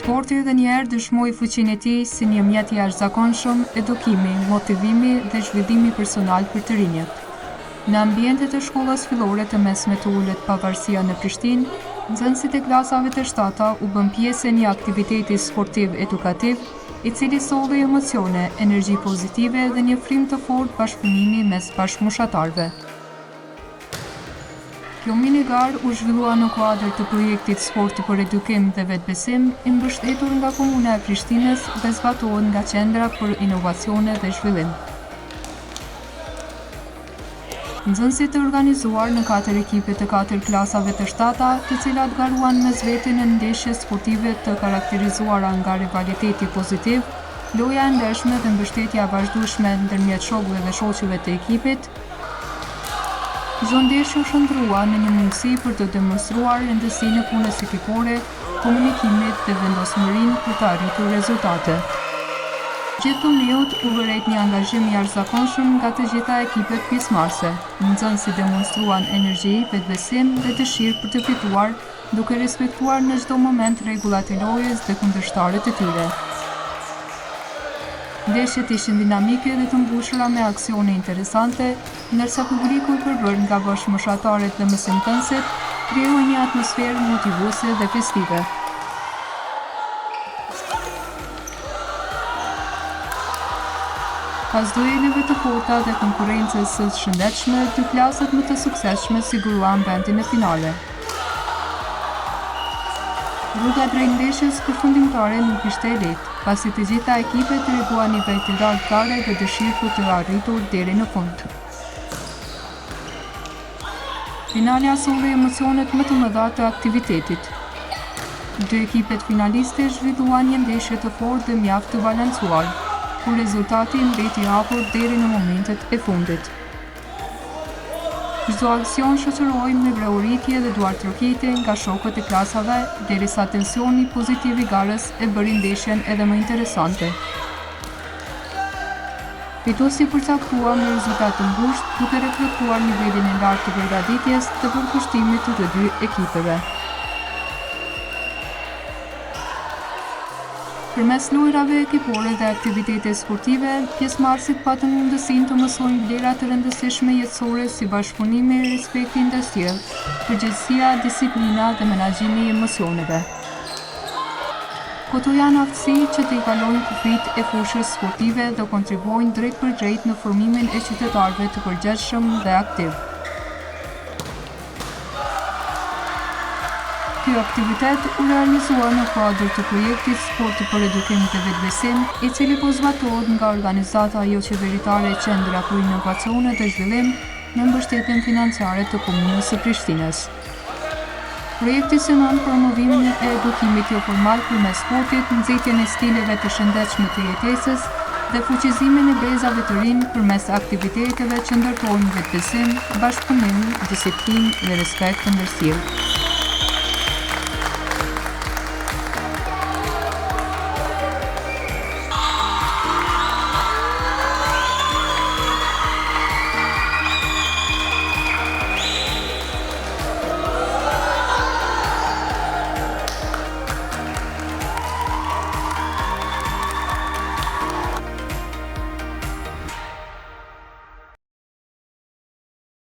Sporti edhe njerë dëshmoi fuqinë e tij si një mjet i jashtëzakonshëm edukimi, motivimi dhe zhvillimi personal për të rinjët. Në ambientet e shkollës fillore të mesme të ulët pavarësia në Prishtinë, nxënësit e klasave të shtata u bën pjesë e një aktiviteti sportiv edukativ, i cili solli emocione, energji pozitive dhe një frymë të fortë bashkëpunimi mes bashkëmoshatarëve. Kjo minigar u zhvillua në kuadër të projektit Sporti për Edukim dhe Vetbesim, i mbështetur nga Komuna e Prishtinës dhe zbatohet nga Qendra për Inovacione dhe Zhvillim. Nxënësit të organizuar në 4 ekipe të 4 klasave të shtata, të cilat garuan mes vete në ndeshje sportive të karakterizuara nga rivaliteti pozitiv, loja e ndershme dhe mbështetja e vazhdueshme ndërmjet shokëve dhe shoqëve të ekipit, çdo ndeshje u shndrua në një mundësi për të demonstruar rëndësinë e punës ekipore, komunikimit dhe vendosmërinë për të arritur rezultate. Gjithë turneut u vëret një angazhim i jashtëzakonshëm nga të gjitha ekipet pjesëmarrëse. Nxënësit demonstruan energji, vetbesim dhe dëshirë për të fituar, duke respektuar në çdo moment rregullat e lojës dhe kundërshtarët e tyre. Ndeshjet ishin dinamike dhe të mbushura me aksione interesante, ndërsa publiku i përbërë nga bashkëmoshatarët dhe mësimdhënësit krijoi një atmosferë motivuese dhe festive. Pas dueleve të forta dhe konkurrencës së shëndetshme, 2 klasat më të suksesshme siguruan vendin në finale. Rruga drejt ndeshjes përfundimtare nuk ishte e lehtë, pasi të gjitha ekipet treguan nivel të lartë gare dhe dëshirë për të arritur deri në fund. Finalja solli emocionet më të mëdha të aktivitetit. 2 ekipet finaliste zhvilluan një ndeshje të fortë dhe mjaft të balancuar, ku rezultati mbeti i hapur deri në momentet e fundit. Çdo aksion shoqëroi me vreuritje dhe duartrokitje nga shokët e klasave, derisa tensioni pozitiv i garës e bëri ndeshjen edhe më interesante. Fituesi përcaktua me rezultat të ngushtë, duke reflektuar nivelin e lartë të përgatitjes të përkushtimit të 2 ekipeve. Përmes lojrave ekipore dhe aktivitete sportive, pjesëmarrësit patën mundësinë të mësojnë vlera të rëndësishme jetësore si bashkëpunimi, respekti ndaj tjerëve, përgjegjësia, disiplina dhe menaxhimi i emocioneve. Këto janë aftësi që të i kalojnë kufijt e fushës sportive dhe kontribuojnë drejt për drejt në formimin e qytetarëve të përgjegjshëm dhe aktiv. Ky aktivitet u realizua në kuadër të projektit Sporti për Edukim dhe Vetbesim, i cili po zbatohet nga organizata jo qeveritare Qendra për Inovacione dhe Zhvillim me mbështetjen financiare të Komunës së Prishtinës. Projekti synon promovimin e edukimit jo formal përmes sportit, nxitjen e stileve të shëndetshme të jetesës dhe fuqizimin e brezave të rinj përmes aktiviteteve që ndërtojnë vetbesim, bashkëpunim, disiplinë dhe respekt ndër sjellje.